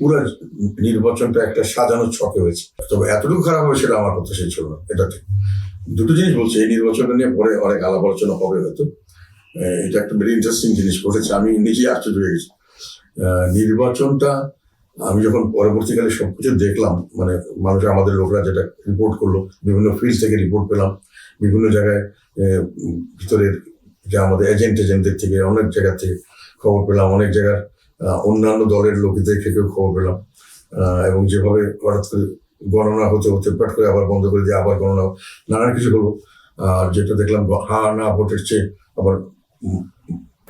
পুরো নির্বাচনটা একটা সাজানো ছকে হয়েছে। তবে এতটুকু খারাপ হবে সেটা আমার প্রত্যাশা ছিল না। এটা ঠিক। দুটো জিনিস বলছি, এই নির্বাচনটা নিয়ে পরে অনেক আলাপ আলোচনা হবে হয়তো। এটা একটা ভেরি ইন্টারেস্টিং জিনিস ঘটেছে, আমি নিজেই আশ্চর্য হয়ে গেছি। নির্বাচনটা আমি যখন পরবর্তীকালে সবকিছু দেখলাম, মানে মানুষ আমাদের লোকরা যেটা রিপোর্ট করলো, বিভিন্ন ফিল্ড থেকে রিপোর্ট পেলাম, বিভিন্ন জায়গায় ভিতরের যে আমাদের এজেন্টদের থেকে অনেক জায়গা থেকে খবর পেলাম, অনেক জায়গার অন্যান্য দলের লোকদের থেকেও খবর পেলাম, এবং যেভাবে হঠাৎ করে গণনা হতে হতে পেট করে আবার বন্ধ করে দিয়ে আবার গণনা, নানান কিছু হলো। আর যেটা দেখলাম হ্যাঁ না ভোটের চেয়ে আবার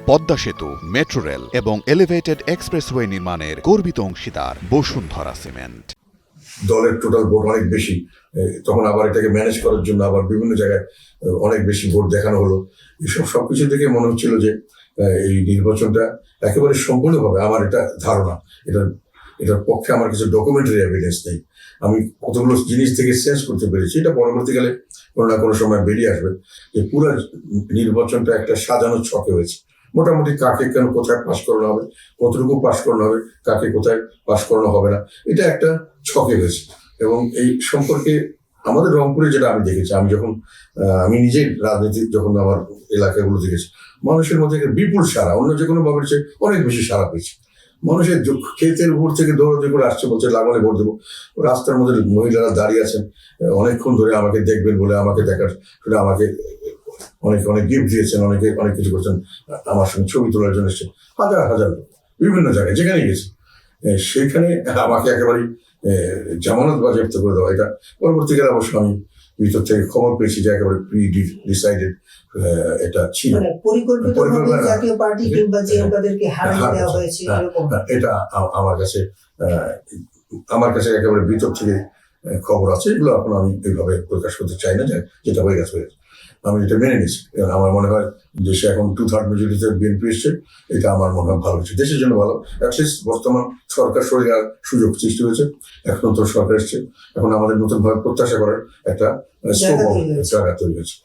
পদ্মা সেতু, মেট্রো রেল এবং এলিভেটেড এক্সপ্রেসওয়ে নির্মাণের গর্বিত অংশীদার বসুন্ধরা সিমেন্ট। দলের টোটাল ভোট অনেক বেশি, তখন আবার এটাকে ম্যানেজ করার জন্য আবার বিভিন্ন জায়গায় অনেক বেশি ভোট দেখানো হলো। এইসব সবকিছু থেকে মনে হচ্ছিল যে এই নির্বাচনটা একেবারে সম্পূর্ণভাবে, আমার এটা ধারণা, এটার পক্ষে আমার কিছু ডকুমেন্টারি এভিডেন্স নেই। আমি কতগুলো জিনিস থেকে সেন্স করতে পেরেছি, এটা পরবর্তীকালে কোনো না কোনো সময় বেরিয়ে আসবে, যে পুরো নির্বাচনটা একটা সাজানো ছকে হয়েছে। মোটামুটি কাকে কেন কোথায় পাশ করানো হবে, কতটুকু পাশ করানো হবে, কাকে কোথায় পাশ করানো হবে না, এটা একটা ছকে হয়েছে। এবং এই সম্পর্কে আমাদের রংপুরে যেটা আমি দেখেছি, আমি নিজেই রাজনীতি যখন আমার এলাকাগুলো দেখেছি, মানুষের মধ্যে বিপুল সারা, অন্য যে কোনো ভাবের চেয়ে অনেক বেশি সারা পেয়েছে। মানুষের ক্ষেতের উপর থেকে দৌড়াদৌড়ি করে আসছে, বলছে লাগালে ভোট দেবো। রাস্তার মধ্যে মহিলারা দাঁড়িয়ে আছেন, অনেকক্ষণ ধরে আমাকে দেখবেন বলে, আমাকে দেখার শুনে আমাকে অনেক গিফট দিয়েছেন, অনেক কিছু করছেন, আমার সঙ্গে ছবি তোলার জন্য এসছে হাজার হাজার লোক বিভিন্ন জায়গায়, যেখানে গেছে সেখানে আমাকে একেবারেই জামানত বাজেয়াপ্ত করে দেওয়া। এটা পরবর্তীকালে অবশ্য আমি ভিতর থেকে খবর পেয়েছি যে একেবারে ডিসাইডেড এটা ছিল, এটা আমার কাছে একেবারে ভিতর থেকে খবর আছে। এগুলো এখন আমি এইভাবে প্রকাশ করতে চাই না, যেটা হয়ে গেছে। আমি এটা মেনে নিচ্ছি। আমার মনে হয় দেশে এখন 2/3 মেজরিটিতে বিএনপি এসছে, এটা আমার মনে হয় ভালো হচ্ছে, দেশের জন্য ভালো। অ্যাটলিস্ট বর্তমান সরকার সরে যাওয়ার সুযোগ সৃষ্টি হয়েছে, এখন নতুন সরকার এসছে, এখন আমাদের নতুন ভাবে প্রত্যাশা করার একটা জায়গা তৈরি হয়েছে।